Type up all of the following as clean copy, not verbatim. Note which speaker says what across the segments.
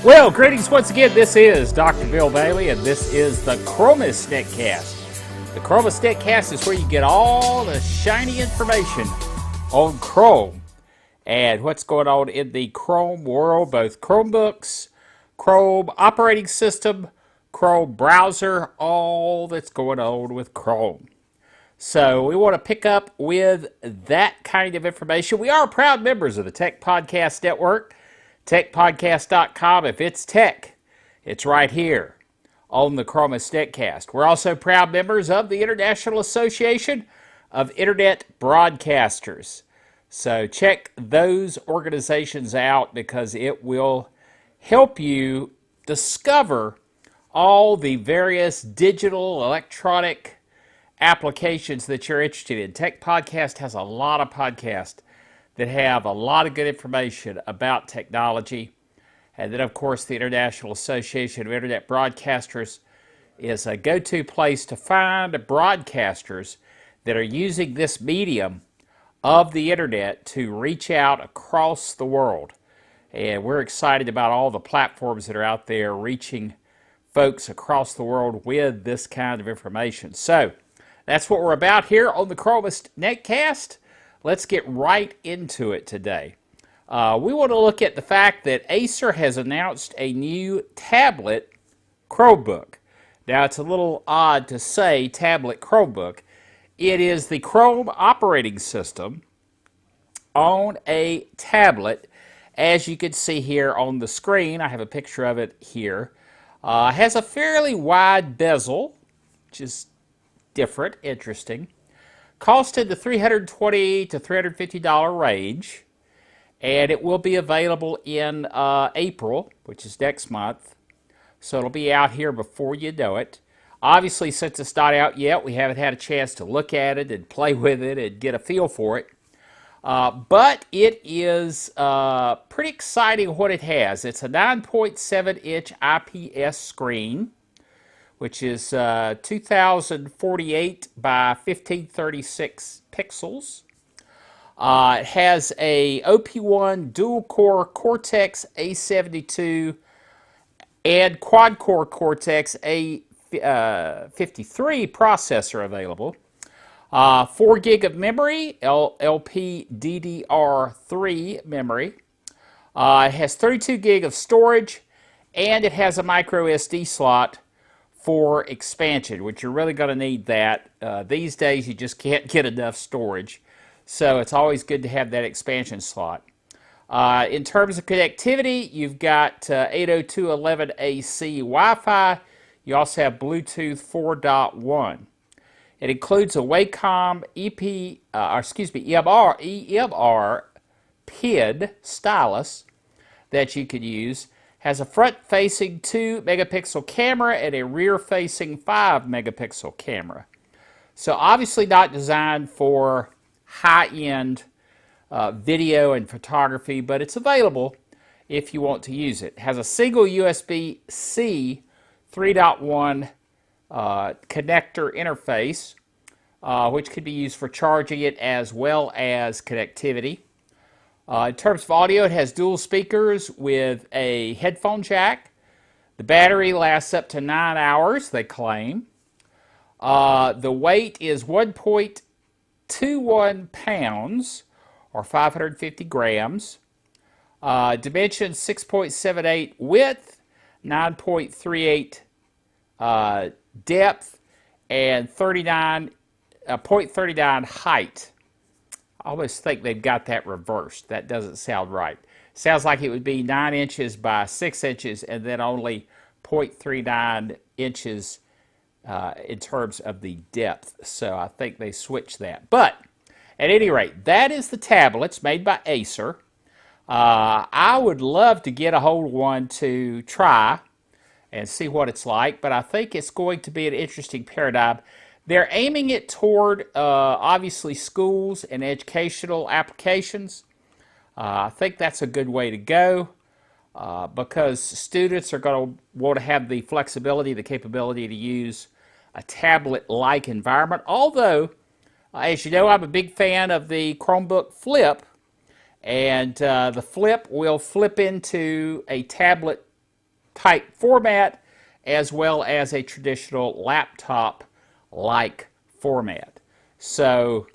Speaker 1: Well, greetings once again. This is Dr. Bill Bailey, and this is the Chromest Netcast. The Chromest Netcast is where you get all the shiny information on Chrome and what's going on in the Chrome world, both Chromebooks, Chrome operating system, Chrome browser, all that's going on with Chrome. So we want to pick up with that kind of information. We are proud members of the Tech Podcast Network, techpodcast.com. If it's tech, it's right here on the Chromest Netcast. We're also proud members of the International Association of Internet Broadcasters. So check those organizations out because it will help you discover all the various digital, electronic applications that you're interested in. Tech Podcast has a lot of podcasts that have a lot of good information about technology. And then, of course, the International Association of Internet Broadcasters is a go-to place to find broadcasters that are using this medium of the Internet to reach out across the world. And we're excited about all the platforms that are out there reaching folks across the world with this kind of information. So that's what we're about here on the Chromest Netcast. Let's get right into it today. We want to look at the fact that Acer has announced a new tablet Chromebook. Now, it's a little odd to say tablet Chromebook. It is the Chrome operating system on a tablet. As you can see here on the screen, I have a picture of it here. Has a fairly wide bezel, which is different, interesting. Cost in the $320 to $350 range, and it will be available in April, which is next month. So it'll be out here before you know it. Obviously, since it's not out yet, we haven't had a chance to look at it and play with it and get a feel for it. But it is pretty exciting what it has. It's a 9.7-inch IPS screen, which is 2048 by 1536 pixels. It has a OP1 dual-core Cortex A72 and quad-core Cortex A53 processor available. 4 gig of memory, LPDDR3 memory. It has 32 gig of storage, and it has a micro SD slot for expansion, which you're really going to need that. These days, you just can't get enough storage. So it's always good to have that expansion slot. In terms of connectivity, you've got 802.11ac Wi-Fi. You also have Bluetooth 4.1. It includes a Wacom EMR PID stylus that you could use. Has a front-facing 2-megapixel camera and a rear-facing 5-megapixel camera. So obviously not designed for high-end video and photography, but it's available if you want to use it. It has a single USB-C 3.1 connector interface, which could be used for charging it as well as connectivity. In terms of audio, it has dual speakers with a headphone jack. The battery lasts up to 9 hours, they claim. The weight is 1.21 pounds, or 550 grams. Dimensions 6.78 width, 9.38 depth, and 0.39 height. I always think they've got that reversed. That doesn't sound right. Sounds like it would be 9 inches by 6 inches and then only 0.39 inches in terms of the depth. So I think they switched that. But at any rate, that is the tablets made by Acer. I would love to get a hold of one to try and see what it's like, but I think it's going to be an interesting paradigm. They're aiming it toward, obviously, schools and educational applications. I think that's a good way to go. because students are going to want to have the flexibility, the capability to use a tablet-like environment. Although, as you know, I'm a big fan of the Chromebook Flip, and the Flip will flip into a tablet-type format as well as a traditional laptop-like format. So,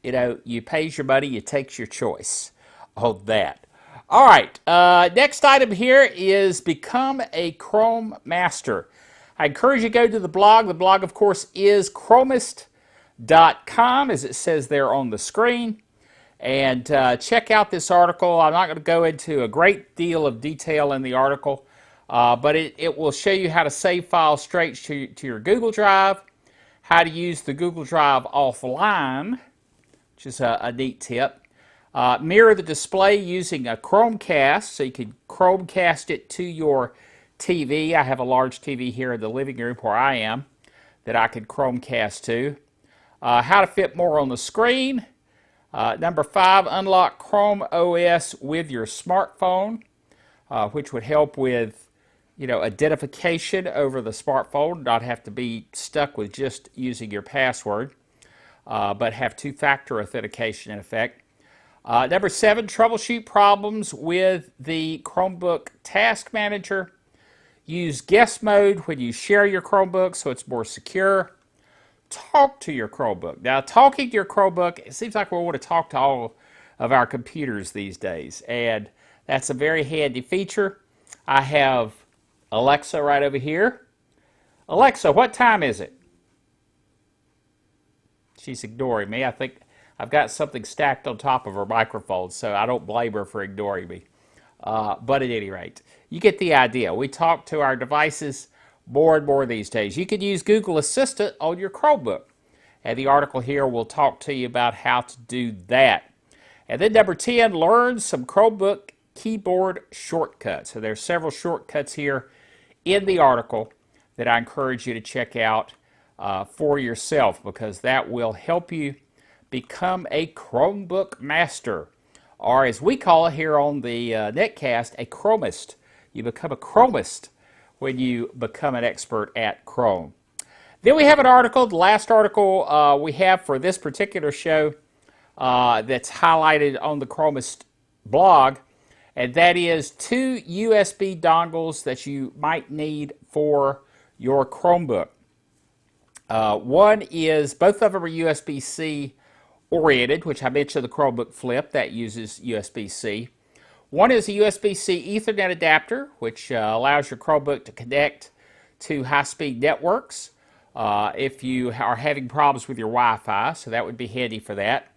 Speaker 1: you know, you pays your money, you takes your choice on that. All right, next item here is become a Chrome Master. I encourage you to go to the blog. The blog, of course, is Chromest.com, as it says there on the screen. And check out this article. I'm not going to go into a great deal of detail in the article, but it will show you how to save files straight to your Google Drive, how to use the Google Drive offline, which is a neat tip. Mirror the display using a Chromecast, so you can Chromecast it to your TV. I have a large TV here in the living room where I am that I could Chromecast to. How to fit more on the screen. Number 5, unlock Chrome OS with your smartphone, which would help with, you know, identification over the smartphone, not have to be stuck with just using your password, but have two-factor authentication in effect. Number 7, troubleshoot problems with the Chromebook Task Manager. Use guest mode when you share your Chromebook so it's more secure. Talk to your Chromebook. Now, talking to your Chromebook, it seems like we want to talk to all of our computers these days, and that's a very handy feature. I have Alexa right over here. Alexa, what time is it? She's ignoring me. I think I've got something stacked on top of her microphone, so I don't blame her for ignoring me. But at any rate, you get the idea. We talk to our devices more and more these days. You can use Google Assistant on your Chromebook. And the article here will talk to you about how to do that. And then number 10, learn some Chromebook keyboard shortcuts. So there's several shortcuts here in the article that I encourage you to check out for yourself, because that will help you become a Chromebook master, or as we call it here on the Netcast, a Chromest. You become a Chromest when you become an expert at Chrome. Then we have an article, the last article we have for this particular show that's highlighted on the Chromest blog, and that is 2 USB dongles that you might need for your Chromebook. One is, both of them are USB-C oriented, which I mentioned the Chromebook Flip, that uses USB-C. One is a USB-C Ethernet adapter, which allows your Chromebook to connect to high-speed networks if you are having problems with your Wi-Fi, so that would be handy for that.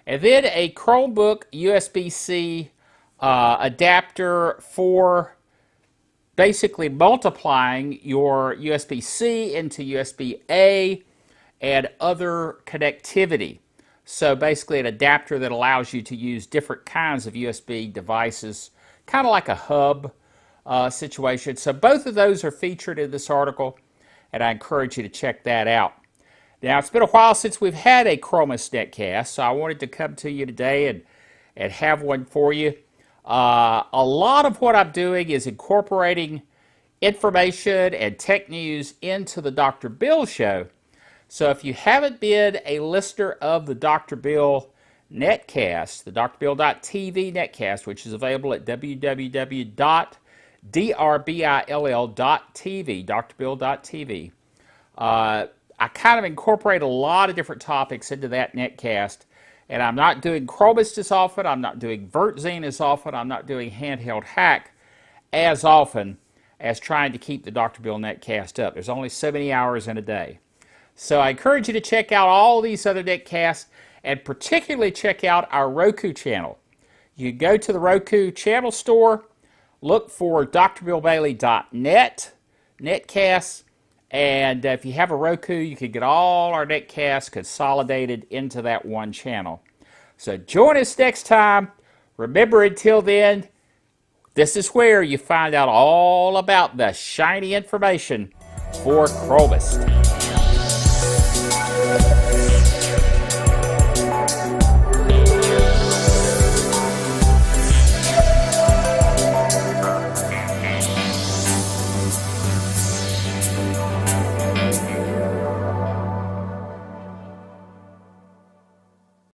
Speaker 1: And then a Chromebook USB-C adapter for basically multiplying your USB-C into USB-A and other connectivity. So basically an adapter that allows you to use different kinds of USB devices, kind of like a hub situation. So both of those are featured in this article, and I encourage you to check that out. Now, it's been a while since we've had a Chromest Netcast, so I wanted to come to you today and have one for you. A lot of what I'm doing is incorporating information and tech news into the Dr. Bill Show. So if you haven't been a listener of the Dr. Bill Netcast, the drbill.tv Netcast, which is available at www.drbill.tv, drbill.tv, I kind of incorporate a lot of different topics into that Netcast, and I'm not doing Chromest as often, I'm not doing VertZine as often, I'm not doing Handheld Hack as often as trying to keep the Dr. Bill Netcast up. There's only so many hours in a day. So I encourage you to check out all these other Netcasts, and particularly check out our Roku channel. You go to the Roku channel store, look for drbillbailey.net, Netcasts, and if you have a Roku, you can get all our Netcasts consolidated into that one channel. So join us next time. Remember, until then, this is where you find out all about the shiny information for Chromest.